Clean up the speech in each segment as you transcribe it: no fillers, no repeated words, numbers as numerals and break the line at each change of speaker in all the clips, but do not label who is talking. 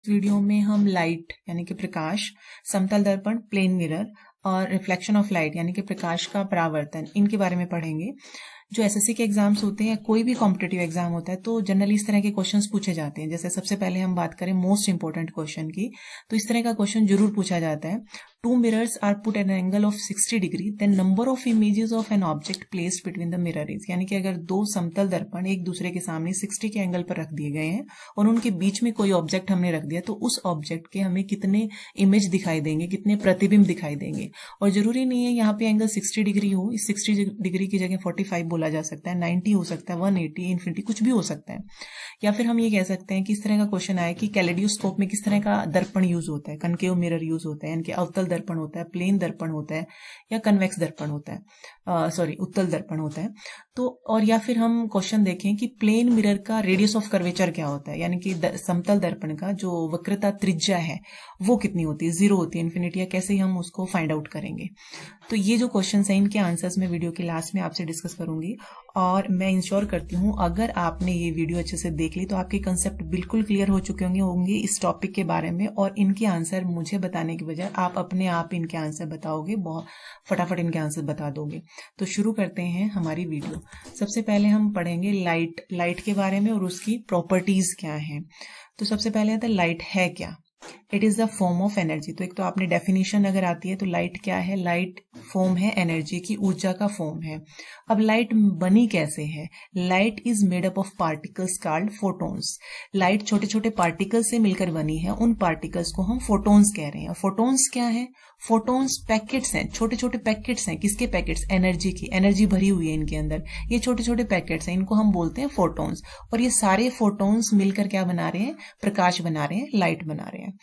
Video में हम light यानी कि प्रकाश, समतल दर्पण, प्लेन मिरर और रिफ्लेक्शन ऑफ लाइट यानी कि प्रकाश का परावर्तन, इनके बारे में पढ़ेंगे। जो एसएससी के एग्जाम्स होते हैं, कोई भी कॉम्पिटेटिव एग्जाम होता है, तो जनरली इस तरह के क्वेश्चंस पूछे जाते हैं। जैसे सबसे पहले हम बात करें मोस्ट इंपोर्टेंट क्वेश्चन की, तो इस तरह का क्वेश्चन जरूर पूछा जाता है। Two mirrors are put at an angle of 60 डिग्री, then number of images of an object placed between the mirror is, यानी कि अगर दो समतल दर्पण एक दूसरे के सामने 60 के एंगल पर रख दिए गए हैं और उनके बीच में कोई ऑब्जेक्ट हमने रख दिया, तो उस ऑब्जेक्ट के हमें कितने इमेज दिखाई देंगे, कितने प्रतिबिंब दिखाई देंगे। और जरूरी नहीं है यहाँ पे एंगल 60 डिग्री हो, इस 60 डिग्री की जगह 45 बोला जा सकता है, 90 हो सकता है, 180, इन्फिनिटी, कुछ भी हो सकता है। या फिर हम ये कह सकते हैं कि इस तरह का क्वेश्चन आए कि कैलेडियोस्कोप में किस तरह का दर्पण यूज होता है, कनकेव मिरर यूज होता है, यानी कि अवतल दर्पण होता है, प्लेन दर्पण होता है, या कन्वेक्स दर्पण होता है, उत्तल दर्पण होता है। तो और या फिर हम क्वेश्चन देखें कि प्लेन मिरर का रेडियस ऑफ कर्वेचर क्या होता है, यानी कि समतल दर्पण का जो वक्रता त्रिज्या है वो कितनी होती है, 0 होती है, इन्फिनिटी, या कैसे हम उसको फाइंड आउट करेंगे। तो ये जो क्वेश्चन है, इनके आंसर्स मैं वीडियो के लास्ट में आपसे डिस्कस करूंगी। और मैं इंश्योर करती हूँ अगर आपने ये वीडियो अच्छे से देख ली तो आपके कंसेप्ट बिल्कुल क्लियर हो चुके होंगे इस टॉपिक के बारे में, और इनके आंसर मुझे बताने की बजाय आप अपने आप इनके आंसर बताओगे, बहुत फटाफट इनके आंसर बता दोगे। तो शुरू करते हैं हमारी वीडियो। सबसे पहले हम पढ़ेंगे लाइट के बारे में और उसकी प्रॉपर्टीज क्या है। तो सबसे पहले आता है लाइट है क्या। It is the form of energy. तो एक तो आपने डेफिनेशन अगर आती है तो लाइट क्या है, लाइट फॉर्म है एनर्जी की, ऊर्जा का फॉर्म है। अब लाइट बनी कैसे है, light is made up of particles called photons. Light छोटे छोटे पार्टिकल्स से मिलकर बनी है, उन पार्टिकल्स को हम फोटोन्स कह रहे हैं। फोटोन्स क्या है, फोटोन्स पैकेट्स हैं, छोटे छोटे पैकेट्स हैं। किसके पैकेट्स, एनर्जी की, एनर्जी भरी हुई है इनके अंदर, ये छोटे छोटे पैकेट्स हैं, इनको हम बोलते हैं फोटोन्स। और ये सारे फोटोन्स मिलकर क्या बना रहे हैं, प्रकाश बना रहे हैं, लाइट बना रहे हैं।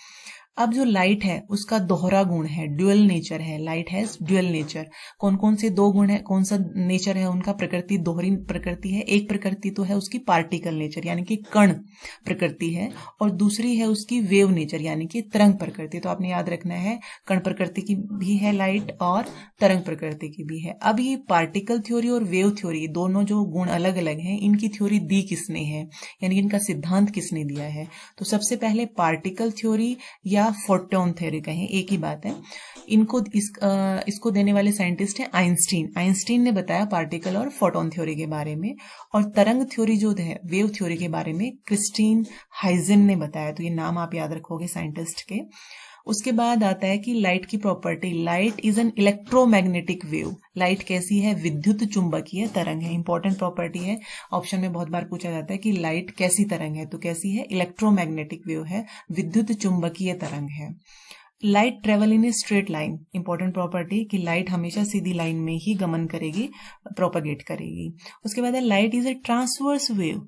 अब जो लाइट है उसका दोहरा गुण है, ड्यूअल नेचर है। Light has dual nature. कौन कौन से दो गुण है, कौन सा नेचर है उनका, प्रकृति, दोहरी प्रकृति है। एक प्रकृति तो है उसकी पार्टिकल नेचर यानी कि कण प्रकृति है, और दूसरी है उसकी वेव नेचर यानी कि तरंग प्रकृति। तो आपने याद रखना है, कण प्रकृति की भी है लाइट और तरंग प्रकृति की भी है। अब ये पार्टिकल थ्योरी और वेव थ्योरी, दोनों जो गुण अलग अलग हैं, इनकी थ्योरी दी किसने है, यानी इनका सिद्धांत किसने दिया है। तो सबसे पहले पार्टिकल थ्योरी या फोटोन थ्योरी कहें, एक ही बात है। इसको देने वाले साइंटिस्ट हैं आइंस्टीन। आइंस्टीन ने बताया पार्टिकल और फोटोन थ्योरी के बारे में। और तरंग थ्योरी जो है, वेव थ्योरी के बारे में क्रिस्टीन हाइजन ने बताया। तो ये नाम आप याद रखोगे साइंटिस्ट के। उसके बाद आता है कि लाइट की property, light is an electromagnetic wave. Light कैसी है, विद्युत चुंबकीय तरंग है, इंपॉर्टेंट प्रॉपर्टी है। ऑप्शन में बहुत बार पूछा जाता है कि लाइट कैसी तरंग है, तो कैसी है, इलेक्ट्रोमैग्नेटिक वेव है, विद्युत चुंबकीय तरंग है। Light travel in a straight line, important property कि लाइट हमेशा सीधी लाइन में ही गमन करेगी, प्रोपगेट करेगी। उसके बाद है light is a transverse wave.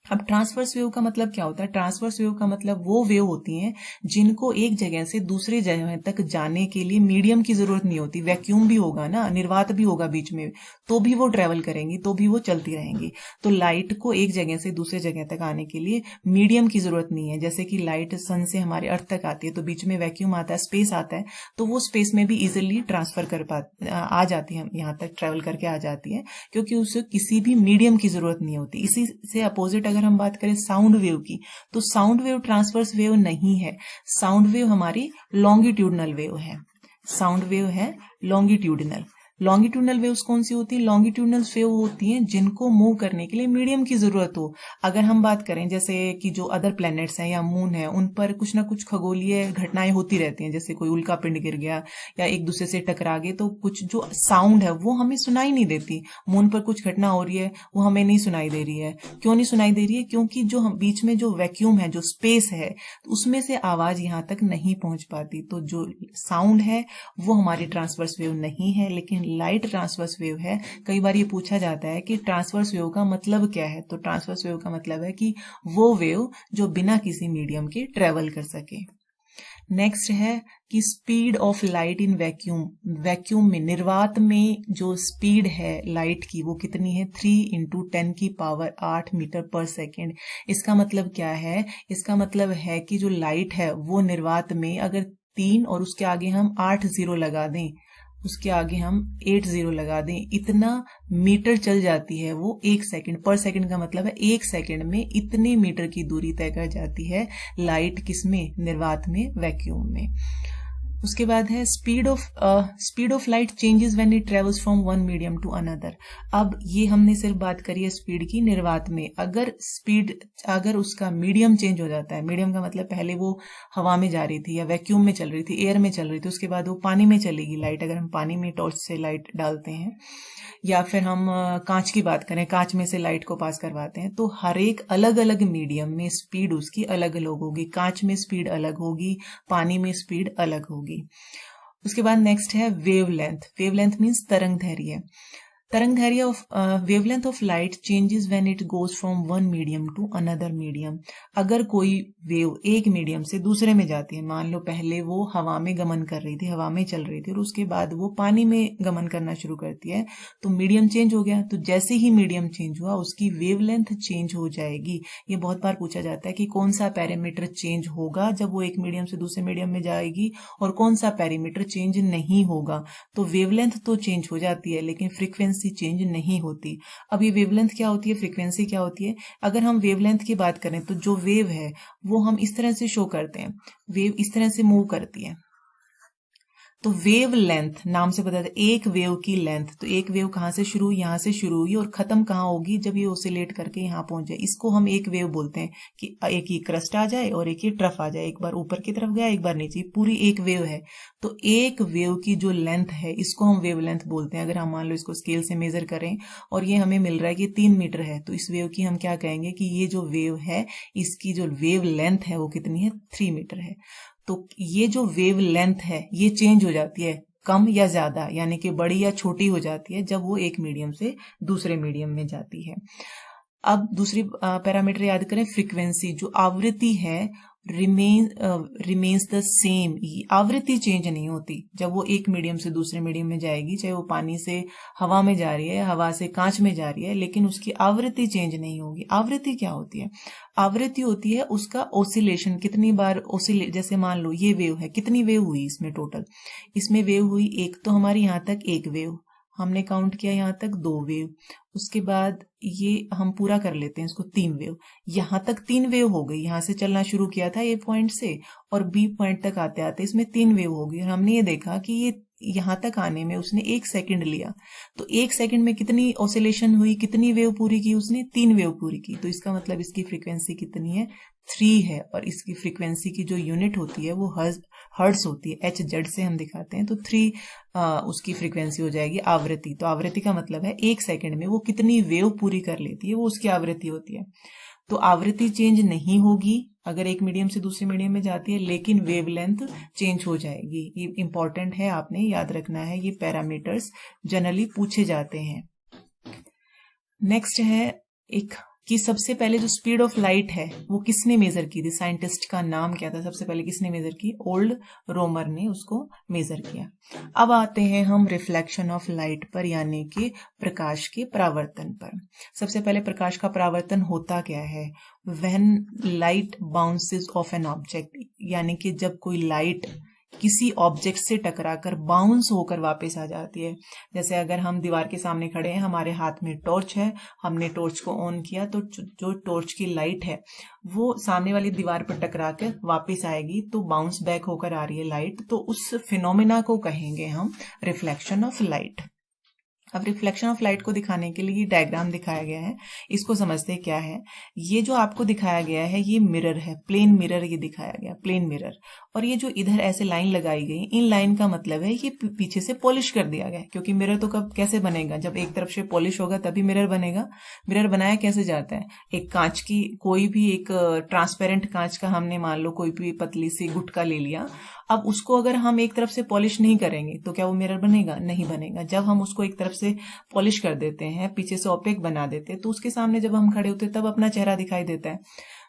अब ट्रांसवर्स वेव का मतलब क्या होता है, ट्रांसवर्स वेव का मतलब वो वेव होती हैं जिनको एक जगह से दूसरी जगह तक जाने के लिए मीडियम की जरूरत नहीं होती। वैक्यूम भी होगा ना, निर्वात भी होगा बीच में, तो भी वो ट्रेवल करेंगी, तो भी वो चलती रहेंगी। तो लाइट को एक जगह से दूसरे जगह तक आने के लिए मीडियम की जरूरत नहीं है। जैसे कि लाइट सन से हमारे अर्थ तक आती है तो बीच में वैक्यूम आता है, स्पेस आता है, तो वो स्पेस में भी इजिली ट्रांसफर आ जाती है, यहाँ तक ट्रेवल करके आ जाती है, क्योंकि उसे किसी भी मीडियम की जरूरत नहीं होती। इसी से अपोजिट अगर हम बात करें साउंड वेव की, तो साउंड वेव ट्रांसवर्स वेव नहीं है। साउंड वेव हमारी लॉन्गिट्यूडनल वेव है। साउंड वेव है लॉन्गिट्यूडनल। लॉन्गिट्यूडनल वेव्स कौन सी होती हैं, लॉन्गिट्यूडनल वेव होती हैं जिनको मूव करने के लिए मीडियम की जरूरत हो। अगर हम बात करें जैसे कि जो अदर प्लैनेट्स हैं या मून है, उन पर कुछ ना कुछ खगोलीय घटनाएं होती रहती हैं, जैसे कोई उल्का पिंड गिर गया या एक दूसरे से टकरा गए, तो कुछ जो साउंड है वो हमें सुनाई नहीं देती। मून पर कुछ घटना हो रही है, वो हमें नहीं सुनाई दे रही है। क्यों नहीं सुनाई दे रही है, क्योंकि जो हम बीच में जो वैक्यूम है, जो स्पेस है, उसमें से आवाज यहाँ तक नहीं पहुंच पाती। तो जो साउंड है वो हमारी ट्रांसवर्स वेव नहीं है, लेकिन लाइट ट्रांसवर्स वेव है। कई बार ये पूछा जाता है कि ट्रांसवर्स वेव का मतलब क्या है, तो ट्रांसवर्स वेव का मतलब है कि वो वेव जो बिना किसी मीडियम के ट्रेवल कर सके। नेक्स्ट है कि speed of light in vacuum. Vacuum में, निर्वात में जो स्पीड है लाइट की वो कितनी है, 3 × 10⁸ मीटर पर सेकेंड। इसका मतलब क्या है, इसका मतलब है कि जो लाइट है वो निर्वात में अगर 3 और उसके आगे हम 8 जीरो लगा दें, उसके आगे हम 80 लगा दें, इतना मीटर चल जाती है वो 1 सेकंड। पर सेकंड का मतलब है 1 सेकंड में इतने मीटर की दूरी तय कर जाती है लाइट, किसमें, निर्वात में, वैक्यूम में। उसके बाद है speed of light changes when it travels from one medium to another. अब ये हमने सिर्फ बात करी है स्पीड की निर्वात में। अगर उसका मीडियम चेंज हो जाता है, मीडियम का मतलब पहले वो हवा में जा रही थी या वैक्यूम में चल रही थी, एयर में चल रही थी, उसके बाद वो पानी में चलेगी लाइट, अगर हम पानी में टॉर्च से लाइट डालते हैं, या फिर हम कांच की बात करें, कांच में से लाइट को पास करवाते हैं, तो हर एक अलग अलग मीडियम में स्पीड उसकी अलग अलग होगी। कांच में स्पीड अलग होगी, पानी में स्पीड अलग होगी। उसके बाद नेक्स्ट है वेवलेंथ। वेवलेंथ मीन्स तरंग दैर्घ्य। तरंग दैर्घ्य of wavelength of light changes when it goes from one medium to another medium. अगर कोई वेव एक मीडियम से दूसरे में जाती है, मान लो पहले वो हवा में गमन कर रही थी, हवा में चल रही थी, और उसके बाद वो पानी में गमन करना शुरू करती है, तो मीडियम चेंज हो गया। तो जैसे ही मीडियम चेंज हुआ उसकी वेवलेंथ चेंज हो जाएगी। ये बहुत बार पूछा जाता है कि कौन सा पैरामीटर चेंज होगा जब वो एक मीडियम से दूसरे मीडियम में जाएगी, और कौन सा पैरामीटर चेंज नहीं होगा। तो वेवलेंथ तो चेंज हो जाती है लेकिन फ्रीक्वेंसी चेंज नहीं होती। अब ये वेवलेंथ क्या होती है, फ्रीक्वेंसी क्या होती है? अगर हम वेवलेंथ की बात करें तो जो वेव है वो हम इस तरह से शो करते हैं, वेव इस तरह से मूव करती है, तो वेव लेंथ नाम से पता है एक वेव की लेंथ। तो एक वेव कहां से शुरू, यहां से शुरू हुई और खत्म कहां होगी, जब ये ओसिलेट करके यहां पहुंच जाए, इसको हम एक वेव बोलते हैं। कि एक ही क्रस्ट आ जाए और एक ही ट्रफ आ जाए, एक बार ऊपर की तरफ गया एक बार नीचे, पूरी एक वेव है। तो एक वेव की जो लेंथ है इसको हम वेव लेंथ बोलते हैं। अगर हम मान लो इसको स्केल से मेजर करें और ये हमें मिल रहा है कि 3 मीटर है, तो इस वेव की हम क्या कहेंगे कि ये जो वेव है इसकी जो वेव लेंथ है वो कितनी है, 3 मीटर है। तो ये जो वेव लेंथ है ये चेंज हो जाती है, कम या ज्यादा, यानी कि बड़ी या छोटी हो जाती है जब वो एक मीडियम से दूसरे मीडियम में जाती है। अब दूसरी पैरामीटर याद करें, फ्रीक्वेंसी। जो आवृत्ति है रिमेन्स द सेम। आवृत्ति चेंज नहीं होती जब वो एक मीडियम से दूसरे मीडियम में जाएगी, चाहे वो पानी से हवा में जा रही है, हवा से कांच में जा रही है, लेकिन उसकी आवृत्ति चेंज नहीं होगी। आवृत्ति क्या होती है? आवृत्ति होती है उसका ओसिलेशन, कितनी बार ओसिलेट, जैसे मान लो ये वेव है, कितनी वेव हुई इसमें टोटल, इसमें वेव हुई एक, तो हमारी यहां तक एक वेव हमने काउंट किया, यहां तक 2 वेव, उसके बाद ये हम पूरा कर लेते हैं इसको 3 वेव, यहां तक 3 वेव हो गई। यहां से चलना शुरू किया था ए पॉइंट से और बी पॉइंट तक आते आते इसमें 3 वेव हो गई। और हमने ये देखा कि ये यहां तक आने में उसने 1 सेकंड लिया, तो 1 सेकंड में कितनी ऑसिलेशन हुई, कितनी वेव पूरी की उसने, 3 वेव पूरी की। तो इसका मतलब इसकी फ्रीक्वेंसी कितनी है, 3 है। और इसकी फ्रीक्वेंसी की जो यूनिट होती है वो हर्ट्ज होती है, HZ से हम दिखाते हैं, तो 3 उसकी फ्रीक्वेंसी हो जाएगी आवृत्ति। तो आवृत्ति का मतलब है 1 सेकंड में वो कितनी वेव पूरी कर लेती है, वो उसकी आवृत्ति होती है। तो आवृत्ति चेंज नहीं होगी अगर एक मीडियम से दूसरे मीडियम में जाती है, लेकिन वेवलेंथ चेंज हो जाएगी। ये इंपॉर्टेंट है, आपने याद रखना है, ये पैरामीटर्स जनरली पूछे जाते हैं। नेक्स्ट है एक कि सबसे पहले जो स्पीड ऑफ लाइट है वो किसने मेजर की थी, साइंटिस्ट का नाम क्या था, सबसे पहले किसने मेजर की, ओल्ड रोमर ने उसको मेजर किया। अब आते हैं हम रिफ्लेक्शन ऑफ लाइट पर, यानी कि प्रकाश के परावर्तन पर। सबसे पहले प्रकाश का परावर्तन होता क्या है, when light bounces of an object, यानी कि जब कोई लाइट किसी ऑब्जेक्ट से टकराकर बाउंस होकर वापस आ जाती है। जैसे अगर हम दीवार के सामने खड़े हैं, हमारे हाथ में टॉर्च है, हमने टॉर्च को ऑन किया, तो जो टॉर्च की लाइट है वो सामने वाली दीवार पर टकरा कर वापस आएगी, तो बाउंस बैक होकर आ रही है लाइट, तो उस फिनोमिना को कहेंगे हम रिफ्लेक्शन ऑफ लाइट। अब रिफ्लेक्शन ऑफ लाइट को दिखाने के लिए डायग्राम दिखाया गया है, इसको समझते हैं क्या है। ये जो आपको दिखाया गया है ये मिरर है, प्लेन मिरर ये दिखाया गया, प्लेन मिरर। और ये जो इधर ऐसे लाइन लगाई गई, इन लाइन का मतलब है ये पीछे से पॉलिश कर दिया गया, क्योंकि मिरर तो कब कैसे बनेगा, जब एक तरफ से पॉलिश होगा तभी मिरर बनेगा। मिरर बनाया कैसे जाता है, एक कांच की, कोई भी एक ट्रांसपेरेंट कांच का हमने मान लो कोई भी पतली सी गुटका ले लिया, अब उसको अगर हम एक तरफ से पॉलिश नहीं करेंगे तो क्या वो मिरर बनेगा, नहीं बनेगा। जब हम उसको एक तरफ से पॉलिश कर देते हैं, पीछे से ओपेक बना देते हैं, तो उसके सामने जब हम खड़े होते हैं तब अपना चेहरा दिखाई देता है।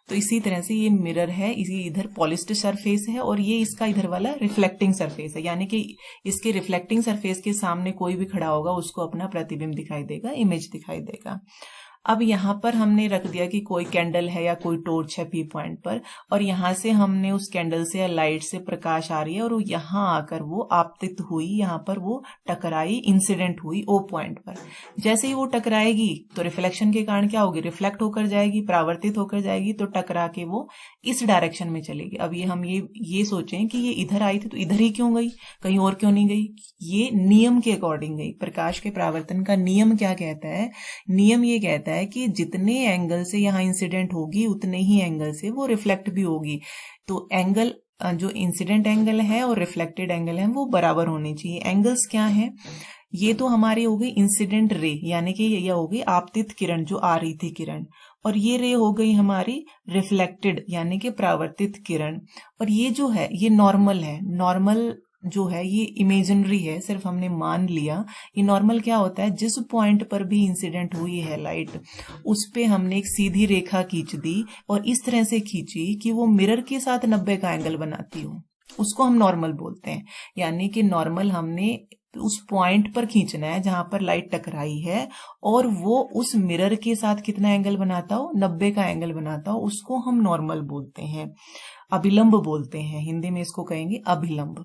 तो इसी तरह से ये मिरर है, इसी इधर पॉलिश्ड सरफेस है और ये इसका इधर वाला रिफ्लेक्टिंग सरफेस है, यानी कि इसके रिफ्लेक्टिंग सरफेस के सामने कोई भी खड़ा होगा उसको अपना प्रतिबिंब दिखाई देगा, इमेज दिखाई देगा। अब यहाँ पर हमने रख दिया कि कोई कैंडल है या कोई टॉर्च है पी पॉइंट पर, और यहाँ से हमने उस कैंडल से या लाइट से प्रकाश आ रही है और वो यहाँ आकर वो आपतित हुई, यहाँ पर वो टकराई, इंसिडेंट हुई ओ पॉइंट पर। जैसे ही वो टकराएगी तो रिफ्लेक्शन के कारण क्या होगी, रिफ्लेक्ट होकर जाएगी, परावर्तित होकर जाएगी, तो टकरा के वो इस डायरेक्शन में चलेगी। अब हम ये सोचें कि ये इधर आई थी तो इधर ही क्यों गई, कहीं और क्यों नहीं गई, ये नियम के अकॉर्डिंग गई। प्रकाश के परावर्तन का नियम क्या कहता है, नियम ये कहता है कि जितने एंगल से यहाँ इंसिडेंट होगी उतने ही एंगल से वो रिफ्लेक्ट भी होगी। तो एंगल जो इंसिडेंट एंगल है और रिफ्लेक्टेड एंगल है वो बराबर होने चाहिए। एंगल्स क्या है, ये तो हमारी हो गई इंसिडेंट रे, यानी कि ये हो गई आपतित किरण जो आ रही थी किरण, और ये रे हो गई हमारी रिफ्लेक्टेड यानी कि परावर्तित किरण। और ये जो है ये नॉर्मल है, नॉर्मल जो है ये इमेजिनरी है, सिर्फ हमने मान लिया। ये नॉर्मल क्या होता है, जिस पॉइंट पर भी इंसिडेंट हुई है लाइट उस पे हमने एक सीधी रेखा खींच दी और इस तरह से खींची कि वो मिरर के साथ 90 का एंगल बनाती हो, उसको हम नॉर्मल बोलते हैं। यानी कि नॉर्मल हमने उस पॉइंट पर खींचना है जहां पर लाइट टकराई है और वो उस मिरर के साथ कितना एंगल बनाता हो, 90 का एंगल बनाता हो, उसको हम नॉर्मल बोलते हैं, अभिलंब बोलते हैं, हिंदी में इसको कहेंगे अभिलंब।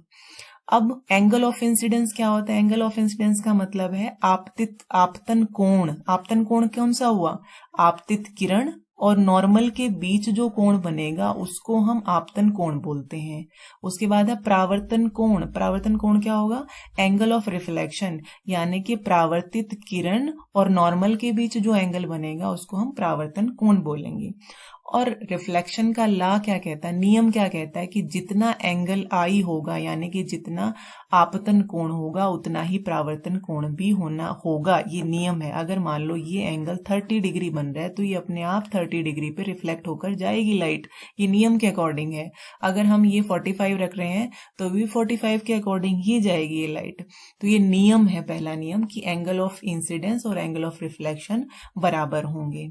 अब एंगल ऑफ इंसिडेंस क्या होता है, एंगल ऑफ इंसिडेंस का मतलब है आपतन कोण। आपतन कोण कौन सा हुआ, आपतित किरण और नॉर्मल के बीच जो कोण बनेगा उसको हम आपतन कोण बोलते हैं। उसके बाद है परावर्तन कोण। परावर्तन कोण क्या होगा, एंगल ऑफ रिफ्लेक्शन, यानी कि परावर्तित किरण और नॉर्मल के बीच जो एंगल बनेगा उसको हम परावर्तन कोण बोलेंगे। और रिफ्लेक्शन का लॉ क्या कहता है, नियम क्या कहता है कि जितना एंगल आई होगा यानी कि जितना आपतन कोण होगा उतना ही परावर्तन कोण भी होना होगा, ये नियम है। अगर मान लो ये एंगल 30 डिग्री बन रहा है तो ये अपने आप 30 डिग्री पे रिफ्लेक्ट होकर जाएगी लाइट, ये नियम के अकॉर्डिंग है। अगर हम ये 45 रख रहे हैं तो भी 45 के अकॉर्डिंग ही जाएगी ये लाइट। तो ये नियम है, पहला नियम, कि एंगल ऑफ इंसिडेंस और एंगल ऑफ रिफ्लेक्शन बराबर होंगे।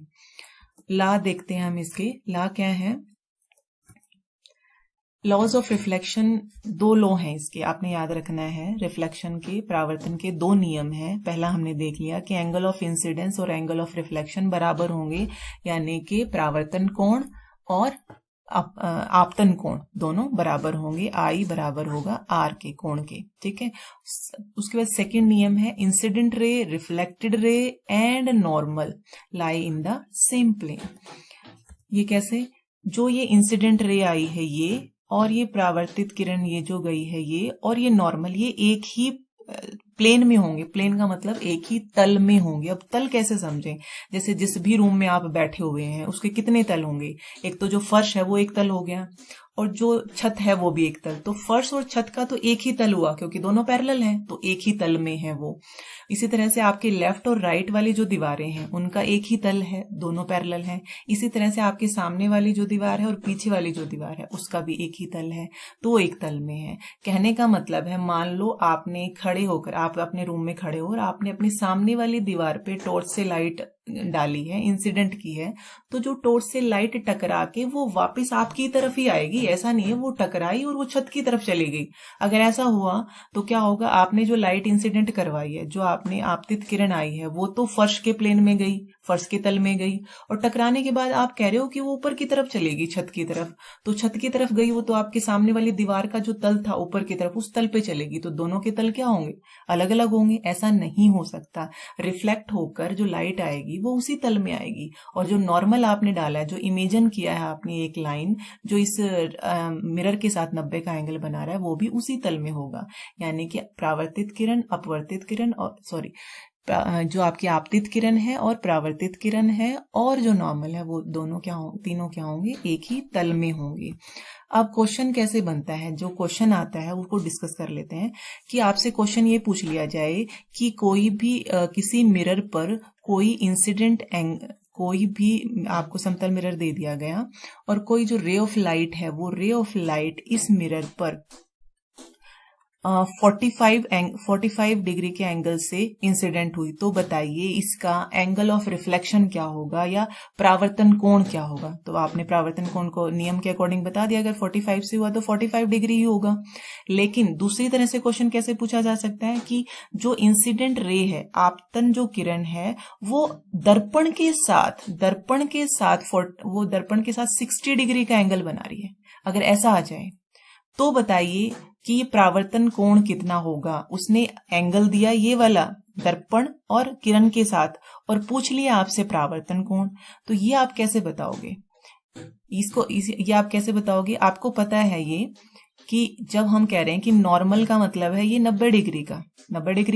लॉ देखते हैं हम इसके, लॉ क्या है, लॉज ऑफ रिफ्लेक्शन, दो लॉ हैं इसके, आपने याद रखना है। रिफ्लेक्शन के परावर्तन के दो नियम हैं। पहला हमने देख लिया कि एंगल ऑफ इंसिडेंस और एंगल ऑफ रिफ्लेक्शन बराबर होंगे, यानी कि परावर्तन कोण और आपतन कोण दोनों बराबर होंगे, आई बराबर होगा आर के कोण के, ठीक है। उसके बाद सेकंड नियम है, incident ray, reflected ray and normal lie in the same plane. ये कैसे, जो ये इंसिडेंट रे आई है ये, और ये परावर्तित किरण ये जो गई है ये, और ये नॉर्मल, ये एक ही प्लेन में होंगे। प्लेन का मतलब एक ही तल में होंगे। अब तल कैसे समझें, जैसे जिस भी रूम में आप बैठे हुए हैं उसके कितने तल होंगे, एक तो जो फर्श है वो एक तल हो गया और जो छत है वो भी एक तल, तो फर्श और छत का तो एक ही तल हुआ क्योंकि दोनों पैरेलल हैं तो एक ही तल में है वो। इसी तरह से आपके लेफ्ट और राइट वाली जो दीवारें हैं उनका एक ही तल है, दोनों पैरेलल हैं। इसी तरह से आपके सामने वाली जो दीवार है और पीछे वाली जो दीवार है उसका भी एक ही तल है, तो एक तल में है। कहने का मतलब है, मान लो आपने खड़े होकर, आप अपने रूम में खड़े हो और आपने अपनी सामने वाली दीवार पे टॉर्च से लाइट डाली है, इंसिडेंट की है, तो जो टॉर्च से लाइट टकरा के वो वापस आपकी तरफ ही आएगी। ऐसा नहीं है वो टकराई और वो छत की तरफ चली गई। अगर ऐसा हुआ तो क्या होगा, आपने जो लाइट इंसिडेंट करवाई है, जो आपने आपतित किरण आई है, वो तो फर्श के प्लेन में गई, फर्श के तल में गई, और टकराने के बाद आप कह रहे हो कि वो ऊपर की तरफ चलेगी, छत की तरफ, तो छत की तरफ गई वो तो आपके सामने वाली दीवार का जो तल था ऊपर की तरफ उस तल पे चलेगी, तो दोनों के तल क्या होंगे, अलग अलग होंगे। ऐसा नहीं हो सकता। रिफ्लेक्ट होकर जो लाइट आएगी वो उसी तल में आएगी, और जो नॉर्मल आपने डाला है, जो इमेजिन किया है आपने एक लाइन जो इस मिरर के साथ 90 का एंगल बना रहा है, वो भी उसी तल में होगा। यानी कि परावर्तित किरण, अपवर्तित किरण, और जो आपकी आपतित किरण है और परावर्तित किरण है और जो नॉर्मल है, वो दोनों तीनों क्या होंगे, एक ही तल में होंगे। अब क्वेश्चन कैसे बनता है, जो क्वेश्चन आता है उनको डिस्कस कर लेते हैं। कि आपसे क्वेश्चन ये पूछ लिया जाए कि कोई भी किसी मिरर पर कोई इंसिडेंट कोई भी आपको समतल मिरर दे दिया गया और कोई जो रे ऑफ लाइट है, वो रे ऑफ लाइट इस मिरर पर 45 डिग्री के एंगल से इंसिडेंट हुई, तो बताइए इसका एंगल ऑफ रिफ्लेक्शन क्या होगा या परावर्तन कोण क्या होगा। तो आपने परावर्तन कोण को नियम के अकॉर्डिंग बता दिया, अगर 45 से हुआ तो 45 डिग्री ही होगा। लेकिन दूसरी तरह से क्वेश्चन कैसे पूछा जा सकता है कि जो इंसिडेंट रे है, आपतन जो किरण है, वो दर्पण के साथ वो दर्पण के साथ 60 डिग्री का एंगल बना रही है। अगर ऐसा आ जाए तो बताइए कि ये परावर्तन कोण कितना होगा। उसने एंगल दिया ये वाला दर्पण और किरण के साथ और पूछ लिया आपसे परावर्तन कोण, तो ये आप कैसे बताओगे? ये आप कैसे बताओगे? आपको पता है ये कि जब हम कह रहे हैं कि नॉर्मल का मतलब है ये 90 डिग्री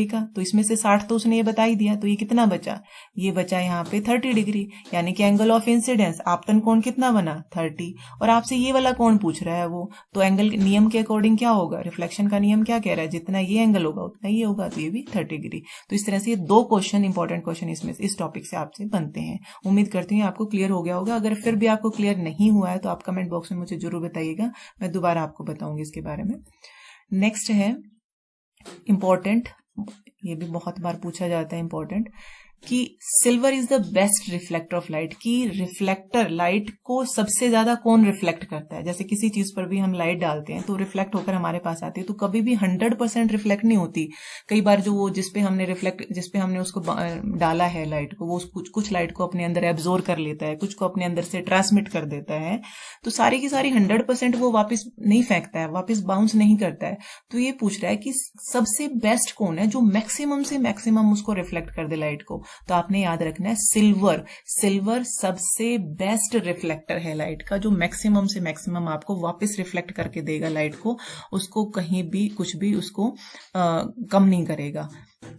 का, तो इसमें से 60 तो उसने ये बता ही दिया, तो ये कितना बचा? ये बचा यहाँ पे 30 डिग्री, यानी कि एंगल ऑफ इंसिडेंस आपतन कोण कितना बना? 30। और आपसे ये वाला कोण पूछ रहा है वो, तो एंगल नियम के अकॉर्डिंग क्या होगा? रिफ्लेक्शन का नियम क्या कह रहा है? जितना ये एंगल होगा उतना ये होगा, तो ये भी 30 डिग्री। तो इस तरह से ये 2 क्वेश्चन, इंपॉर्टेंट क्वेश्चन इसमें इस टॉपिक से आपसे बनते हैं। उम्मीद करती हूँ आपको क्लियर हो गया होगा। अगर फिर भी आपको क्लियर नहीं हुआ है तो आप कमेंट बॉक्स में मुझे जरूर बताइएगा, मैं दोबारा आपको बताऊंगी इसके बारे में। नेक्स्ट है इंपॉर्टेंट, ये भी बहुत बार पूछा जाता है इंपॉर्टेंट, कि silver is the best reflector of light, कि रिफ्लेक्टर लाइट को सबसे ज्यादा कौन रिफ्लेक्ट करता है। जैसे किसी चीज पर भी हम लाइट डालते हैं तो रिफ्लेक्ट होकर हमारे पास आती है, तो कभी भी 100% रिफ्लेक्ट नहीं होती। कई बार जो वो जिसपे हमने उसको डाला है लाइट को, वो कुछ लाइट को अपने अंदर एब्जॉर्ब कर लेता है, कुछ को अपने अंदर से ट्रांसमिट कर देता है, तो सारी की सारी 100% वो वापस नहीं फेंकता है, वापस बाउंस नहीं करता है। तो ये पूछ रहा है कि सबसे बेस्ट कौन है जो मैक्सिमम से मैक्सिमम उसको रिफ्लेक्ट कर दे लाइट को। तो आपने याद रखना है सिल्वर सबसे बेस्ट रिफ्लेक्टर है लाइट का, जो मैक्सिमम से मैक्सिमम आपको वापस रिफ्लेक्ट करके देगा लाइट को, उसको कहीं भी कुछ भी उसको कम नहीं करेगा।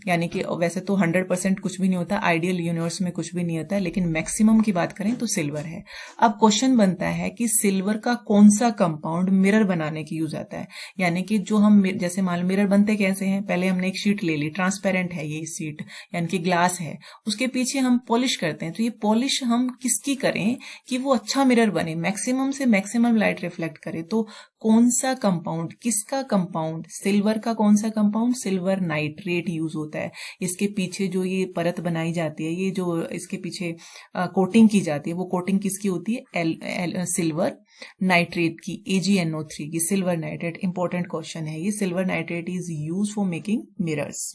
यानी कि वैसे तो 100% कुछ भी नहीं होता, आइडियल यूनिवर्स में कुछ भी नहीं होता, लेकिन मैक्सिमम की बात करें तो सिल्वर है। अब क्वेश्चन बनता है कि सिल्वर का कौन सा कंपाउंड मिरर बनाने की यूज आता है। यानी कि जो हम जैसे मान लो मिरर बनते कैसे हैं, पहले हमने एक शीट ले ली, ट्रांसपेरेंट है ये शीट यानी कि ग्लास है, उसके पीछे हम पॉलिश करते हैं। तो ये पॉलिश हम किसकी करें कि वो अच्छा मिरर बने, मैक्सिमम से मैक्सिमम लाइट रिफ्लेक्ट करे। तो कौन सा कंपाउंड, किसका कंपाउंड? सिल्वर का कौन सा कंपाउंड? सिल्वर नाइट्रेट यूज होता है। इसके पीछे जो ये परत बनाई जाती है, ये जो इसके पीछे कोटिंग की जाती है, वो कोटिंग किसकी होती है? सिल्वर नाइट्रेट की, AgNO3 की, सिल्वर नाइट्रेट। इंपॉर्टेंट क्वेश्चन है ये। Silver nitrate is use for making mirrors.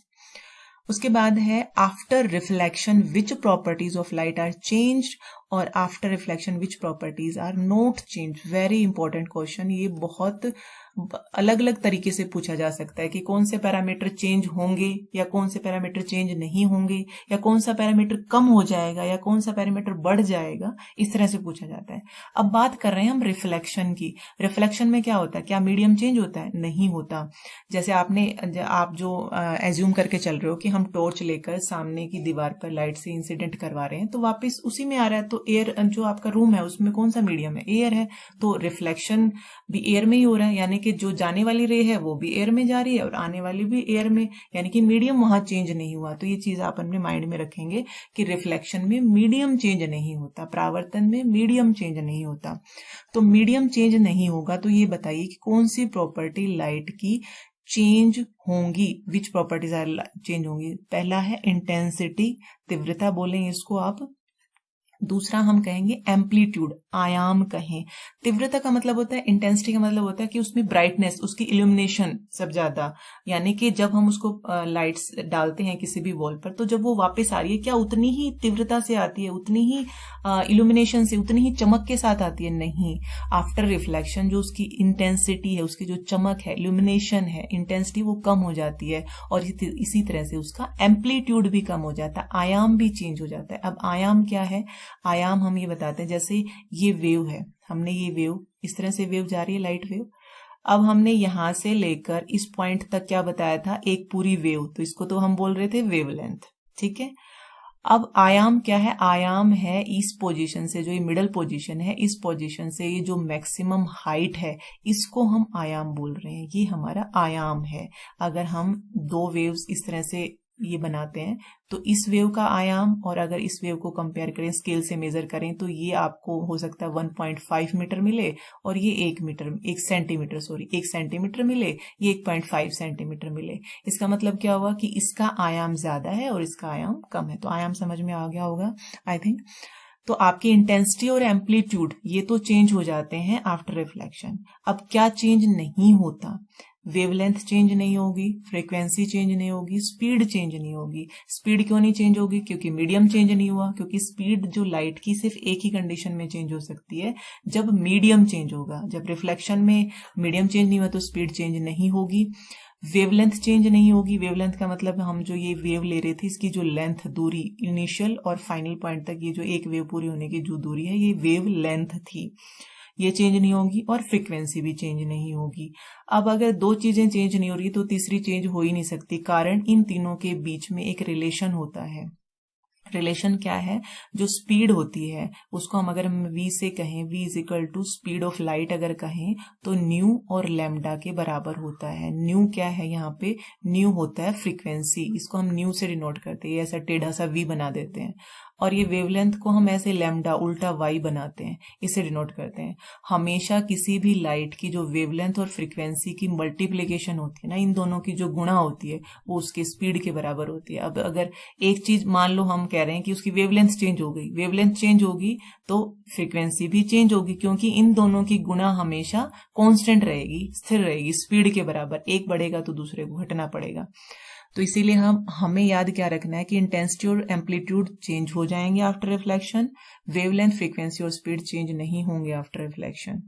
उसके बाद है after reflection which properties of light are changed और after reflection which properties are not change. Very important question, ये बहुत अलग अलग तरीके से पूछा जा सकता है कि कौन से पैरामीटर चेंज होंगे या कौन से पैरामीटर चेंज नहीं होंगे, या कौन सा पैरामीटर कम हो जाएगा या कौन सा पैरामीटर बढ़ जाएगा, इस तरह से पूछा जाता है। अब बात कर रहे हैं हम रिफ्लेक्शन की। रिफ्लेक्शन में क्या होता है? क्या मीडियम चेंज होता है? नहीं होता। जैसे आप जो एज्यूम करके चल रहे हो कि हम टॉर्च लेकर सामने की दीवार पर लाइट से इंसिडेंट करवा रहे हैं, तो वापस उसी में आ रहा है, तो एयर जो आपका रूम है उसमें कौन सा मीडियम है? एयर है, तो रिफ्लेक्शन भी एयर में ही हो रहा है, यानी कि जो जाने वाली रे है वो भी एयर में जा रही है और आने वाली भी एयर में, यानी कि मीडियम वहां चेंज नहीं हुआ। तो ये चीज आप अपने माइंड में रखेंगे कि रिफ्लेक्शन में मीडियम चेंज नहीं होता, परावर्तन में मीडियम चेंज नहीं होता। तो मीडियम चेंज नहीं होगा, तो ये बताइए कि कौन सी प्रॉपर्टी लाइट की चेंज होंगी, विच प्रॉपर्टीज आर चेंज होंगी। पहला है इंटेंसिटी, तीव्रता बोलें इसको आप। दूसरा हम कहेंगे एम्पलीट्यूड, आयाम कहें। तीव्रता का मतलब होता है, इंटेंसिटी का मतलब होता है कि उसमें ब्राइटनेस, उसकी इल्यूमिनेशन सब ज्यादा, यानी कि जब हम उसको लाइट्स डालते हैं किसी भी वॉल पर, तो जब वो वापस आ रही है क्या उतनी ही तीव्रता से आती है, उतनी ही इल्यूमिनेशन से, उतनी ही चमक के साथ आती है? नहीं। आफ्टर रिफ्लेक्शन जो उसकी इंटेंसिटी है, उसकी जो चमक है, इल्यूमिनेशन है, इंटेंसिटी वो कम हो जाती है और इसी तरह से उसका एम्पलीट्यूड भी कम हो जाता है, आयाम भी चेंज हो जाता है। अब आयाम क्या है? आयाम हम ये बताते हैं, जैसे ये वेव है, हमने ये वेव इस तरह से वेव जा रही है, लाइट वेव। अब हमने यहां से लेकर इस पॉइंट तक क्या बताया था? एक पूरी वेव, तो इसको तो हम बोल रहे थे वेवलेंथ, ठीक है। अब आयाम क्या है? आयाम है इस पोजीशन से, जो ये मिडल पोजीशन है, इस पोजीशन से ये जो मैक्सिमम हाइट है, इसको हम आयाम बोल रहे हैं, ये हमारा आयाम है। अगर हम दो वेव्स इस तरह से ये बनाते हैं, तो इस वेव का आयाम और अगर इस वेव को कंपेयर करें, स्केल से मेजर करें, तो ये आपको हो सकता है 1.5 मीटर मिले और ये 1 सेंटीमीटर मिले, ये 1.5 सेंटीमीटर मिले। इसका मतलब क्या हुआ कि इसका आयाम ज्यादा है और इसका आयाम कम है। तो आयाम समझ में आ गया होगा आई थिंक। तो आपकी इंटेंसिटी और एम्पलीट्यूड ये तो चेंज हो जाते हैं आफ्टर रिफ्लेक्शन। अब क्या चेंज नहीं होता? वेवलेंथ चेंज नहीं होगी, फ्रीक्वेंसी चेंज नहीं होगी, स्पीड चेंज नहीं होगी। स्पीड क्यों नहीं चेंज होगी? क्योंकि मीडियम चेंज नहीं हुआ। क्योंकि स्पीड जो लाइट की सिर्फ एक ही कंडीशन में चेंज हो सकती है, जब मीडियम चेंज होगा। जब रिफ्लेक्शन में मीडियम चेंज नहीं हुआ तो स्पीड चेंज नहीं होगी। वेवलेंथ चेंज नहीं होगी। वेवलेंथ का मतलब हम जो ये वेव ले रहे थे, इसकी जो लेंथ, दूरी, इनिशियल और फाइनल पॉइंट तक ये जो एक वेव पूरी होने की जो दूरी है, ये वेव लेंथ थी, ये चेंज नहीं होगी। और फ्रीक्वेंसी भी चेंज नहीं होगी। अब अगर दो चीजें चेंज नहीं हो रही तो तीसरी चेंज हो ही नहीं सकती, कारण इन तीनों के बीच में एक रिलेशन होता है। रिलेशन क्या है? जो स्पीड होती है उसको हम अगर v से कहें, v is equal to speed of light अगर कहें, तो न्यू और लैम्डा के बराबर होता है। न्यू क्या है? यहाँ पे न्यू होता है फ्रीक्वेंसी, इसको हम न्यू से डिनोट करते हैं, ऐसा टेढ़ा सा v बना देते हैं। और ये वेवलेंथ को हम ऐसे लैम्डा उल्टा y बनाते हैं, इसे डिनोट करते हैं। हमेशा किसी भी लाइट की जो वेवलेंथ और फ्रीक्वेंसी की मल्टीप्लीकेशन होती है ना, इन दोनों की जो गुणा होती है वो उसके स्पीड के बराबर होती है। अब अगर एक चीज मान लो हम कह रहे हैं कि उसकी वेवलेंथ चेंज हो गई, वेवलेंथ चेंज होगी तो फ्रीक्वेंसी भी चेंज होगी, क्योंकि इन दोनों की गुणा हमेशा कांस्टेंट रहेगी, स्थिर रहेगी, स्पीड के बराबर। एक बढ़ेगा तो दूसरे को घटना पड़ेगा। तो इसीलिए हमें याद क्या रखना है कि इंटेंसिटी और एम्पलीट्यूड चेंज हो जाएंगे आफ्टर रिफ्लेक्शन, वेवलेंथ, फ्रीक्वेंसी और स्पीड चेंज नहीं होंगे आफ्टर रिफ्लेक्शन।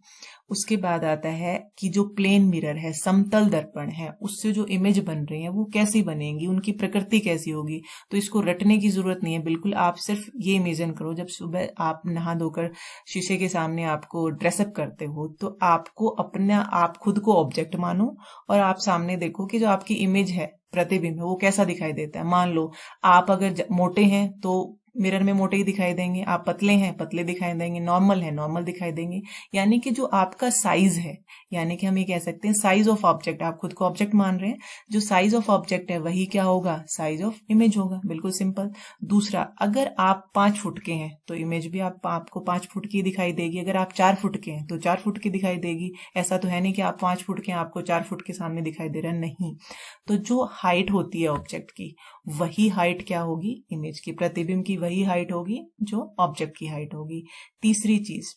उसके बाद आता है कि जो प्लेन मिरर है, समतल दर्पण है, उससे जो इमेज बन रही है वो कैसी बनेंगी, उनकी प्रकृति कैसी होगी। तो इसको रटने की जरूरत नहीं है बिल्कुल। आप सिर्फ ये इमेजिन करो, जब सुबह आप नहा धोकर शीशे के सामने आपको ड्रेसअप करते हो, तो आपको आप खुद को ऑब्जेक्ट मानो और आप सामने देखो कि जो आपकी इमेज है, प्रतिबिंब है, वो कैसा दिखाई देता है। मान लो आप अगर मोटे हैं तो मिरर में मोटे ही दिखाई देंगे, आप पतले हैं पतले दिखाई देंगे, नॉर्मल है नॉर्मल दिखाई देंगे। यानी कि जो आपका साइज है, यानी कि हम ये कह सकते हैं साइज ऑफ ऑब्जेक्ट, आप खुद को ऑब्जेक्ट मान रहे हैं, जो साइज ऑफ ऑब्जेक्ट है वही क्या होगा? साइज ऑफ इमेज होगा। बिल्कुल सिंपल। दूसरा, अगर आप 5 फुट के हैं तो इमेज भी आपको 5 फुट की दिखाई देगी। अगर आप 4 फुट के हैं तो 4 फुट की दिखाई देगी। ऐसा तो है नहीं कि आप 5 फुट के हैं आपको 4 फुट के सामने दिखाई दे रहा है, नहीं। तो जो हाइट होती है ऑब्जेक्ट की, वही हाइट क्या होगी? इमेज की, प्रतिबिंब की वही हाइट होगी जो ऑब्जेक्ट की हाइट होगी। तीसरी चीज,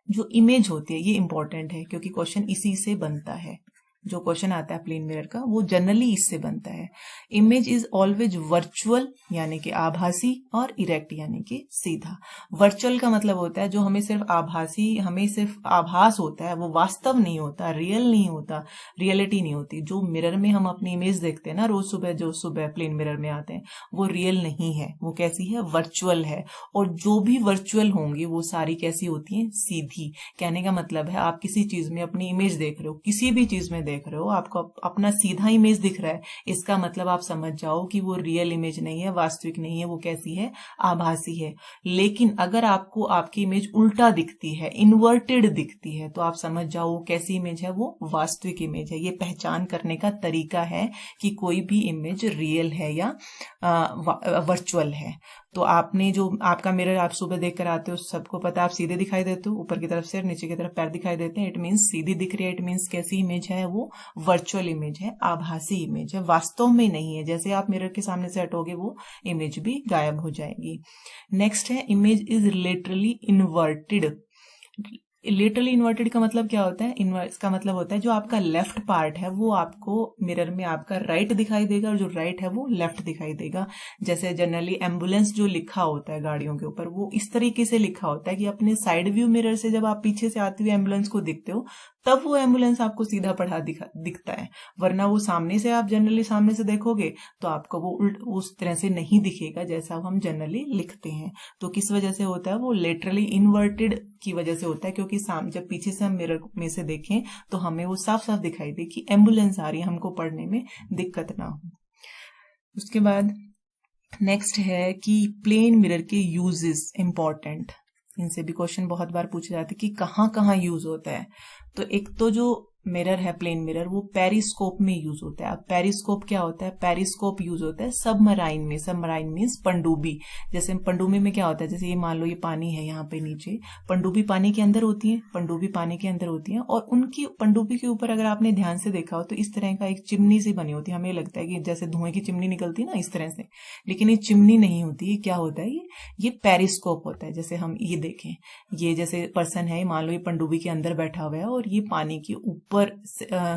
जो इमेज होती है, ये इंपॉर्टेंट है क्योंकि क्वेश्चन इसी से बनता है। जो क्वेश्चन आता है प्लेन मिरर का वो जनरली इससे बनता है। इमेज इज ऑलवेज वर्चुअल यानी कि आभासी, और इरेक्ट यानी कि सीधा। वर्चुअल का मतलब होता है जो हमें सिर्फ आभासी, हमें सिर्फ आभास होता है, वो वास्तव नहीं होता, रियल नहीं होता, रियलिटी नहीं होती। जो मिरर में हम अपनी इमेज देखते हैं ना रोज सुबह, जो सुबह प्लेन मिरर में आते हैं, वो रियल नहीं है। वो कैसी है? वर्चुअल है। और जो भी वर्चुअल होंगी वो सारी कैसी होती हैं? सीधी। कहने का मतलब है आप किसी चीज में अपनी इमेज देख रहे हो, किसी भी चीज में देख रहे हो, आपको अपना सीधा इमेज दिख रहा है, इसका मतलब आप समझ जाओ कि वो रियल इमेज नहीं है, वास्तविक नहीं है, वो कैसी है? आभासी है। लेकिन अगर आपको आपकी इमेज उल्टा दिखती है, इन्वर्टेड दिखती है, तो आप समझ जाओ वो कैसी इमेज है? वो वास्तविक इमेज है। ये पहचान करने का तरीका है कि कोई भी इमेज रियल है या वर्चुअल है। तो आपने जो आपका मिरर आप सुबह देख कर आते हो, सबको पता है आप सीधे दिखाई देते हो, ऊपर की तरफ सिर, नीचे की तरफ पैर दिखाई देते हैं। इट मीन्स सीधी दिख रही है। इट मीन्स कैसी इमेज है? वो वर्चुअल इमेज है, आभासी इमेज है, वास्तव में नहीं है। जैसे आप मिरर के सामने से हटोगे वो इमेज भी गायब हो जाएगी। नेक्स्ट है, image is literally inverted. Literally inverted का मतलब क्या होता है? इन्वर्स का मतलब होता है जो आपका लेफ्ट पार्ट है वो आपको मिरर में आपका राइट दिखाई देगा और जो राइट है वो लेफ्ट दिखाई देगा। जैसे जनरली एम्बुलेंस जो लिखा होता है गाड़ियों के ऊपर, वो इस तरीके से लिखा होता है कि अपने साइड व्यू मिरर से जब आप पीछे से आती हुई एम्बुलेंस को दिखते हो तब वो एम्बुलेंस आपको सीधा पढ़ा दिखता है, वरना वो सामने से आप जनरली सामने से देखोगे तो आपको वो उस तरह से नहीं दिखेगा जैसा हम जनरली लिखते हैं। तो किस वजह से होता है? वो लिटरली इन्वर्टेड की वजह से होता है, क्योंकि जब पीछे से हम मिरर में से देखें तो हमें वो साफ साफ दिखाई दे कि एम्बुलेंस आ रही है, हमको पढ़ने में दिक्कत ना हो। उसके बाद नेक्स्ट है कि प्लेन मिरर के यूजेस इंपॉर्टेंट। इनसे भी क्वेश्चन बहुत बार पूछे जाते हैं कि कहाँ कहाँ यूज होता है। तो एक तो जो मिरर है, प्लेन मिरर, वो पेरिस्कोप में यूज होता है। अब पेरिस्कोप क्या होता है? पेरिस्कोप यूज होता है सबमराइन में। सबमराइन मीन्स पनडुब्बी। जैसे पनडुब्बी में क्या होता है, जैसे ये मान लो ये पानी है यहाँ पे नीचे, पनडुब्बी पानी के अंदर होती है, पनडुब्बी पानी के अंदर होती है, और उनकी पनडुब्बी के ऊपर अगर आपने ध्यान से देखा हो तो इस तरह का एक चिमनी सी बनी होती है। हमें लगता है कि जैसे धुएं की चिमनी निकलती है ना, इस तरह से, लेकिन ये चिमनी नहीं होती। ये क्या होता है? ये पेरिस्कोप होता है। जैसे हम ये देखें, ये जैसे पर्सन है, मान लो ये पनडुब्बी के अंदर बैठा हुआ है और ये पानी के ऊपर